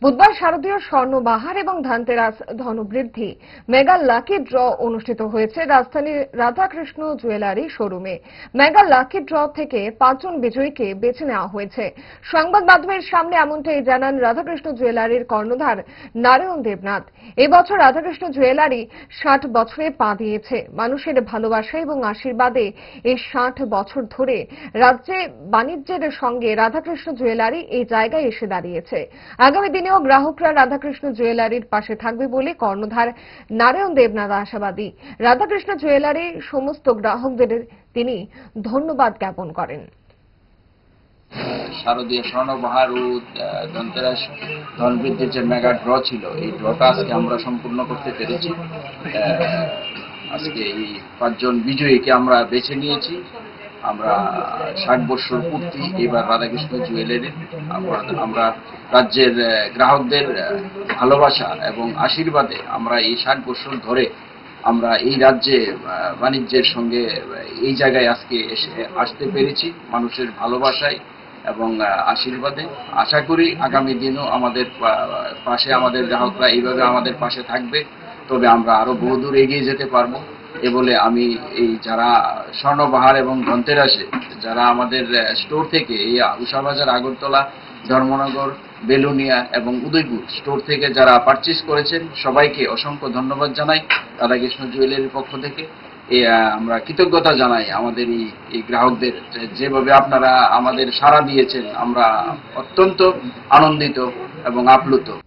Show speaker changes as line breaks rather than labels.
বুধবার শারদীয় স্বর্ণবাহার এবং ধানতেরাস ধনবৃদ্ধি মেগা লাকি ড্র অনুষ্ঠিত হয়েছে রাজধানীর রাধাকৃষ্ণ জুয়েলারি শোরুমে। মেগা লাকি ড্র থেকে 5 জন বিজয়ীকে বেছে নেওয়া হয়েছে। সংবাদ মাধ্যমের সামনে এমনটাই জানান রাধাকৃষ্ণ জুয়েলারির কর্ণধার নারায়ণ দেবনাথ। এবছর রাধাকৃষ্ণ জুয়েলারি 60 বছরে পা দিয়েছে। মানুষের ভালোবাসা এবং আশীর্বাদে এই 60 বছর ধরে রাজ্যে বাণিজ্যের সঙ্গে রাধাকৃষ্ণ জুয়েলারি এই জায়গায় এসে দাঁড়িয়েছে। আগামী দিনেও গ্রাহকরা রাধাকৃষ্ণ জুয়েলারির পাশে থাকবে বলে কর্ণধার নারায়ণ দেবনাথ আশাবাদী। রাধাকৃষ্ণ জুয়েলারির সমস্ত গ্রাহকদের তিনি ধন্যবাদ জ্ঞাপন করেন।
শারদীয় স্বর্ণবাহার ও ধনতেরাস ধনবৃদ্ধির যে মেগা ড্র ছিল, এই ড্রটা আজকে আমরা সম্পূর্ণ করতে পেরেছি। আজকে এই 5 জন বিজয়ীকে আমরা বেছে নিয়েছি। আমরা 60 বছর পূর্তি এবার রাধাকৃষ্ণ জুয়েলারি আমরা রাজ্যের গ্রাহকদের ভালোবাসা এবং আশীর্বাদে আমরা এই 60 বছর ধরে আমরা এই রাজ্যে বাণিজ্যের সঙ্গে এই জায়গায় আজকে আসতে পেরেছি মানুষের ভালোবাসায় এবং আশীর্বাদে। আশা করি আগামী দিনও আমাদের পাশে আমাদের গ্রাহকরা এইভাবে আমাদের পাশে থাকবে, তবে আমরা আরো বহুদূর এগিয়ে যেতে পারবো। এ বলে আমি এই যারা স্বর্ণবাহার এবং ধনতেরাসে যারা আমাদের স্টোর থেকে এই উষাবাজার, আগরতলা, ধর্মনগর, বেলুনিয়া এবং উদয়পুর স্টোর থেকে যারা পারচেজ করেছেন সবাইকে অসংখ্য ধন্যবাদ জানাই রাধাকৃষ্ণ জুয়েলারির পক্ষ থেকে। আমরা কৃতজ্ঞতা জানাই আমাদের এই গ্রাহকদের, যেভাবে আপনারা আমাদের সাড়া দিয়েছেন আমরা অত্যন্ত আনন্দিত এবং আপ্লুত।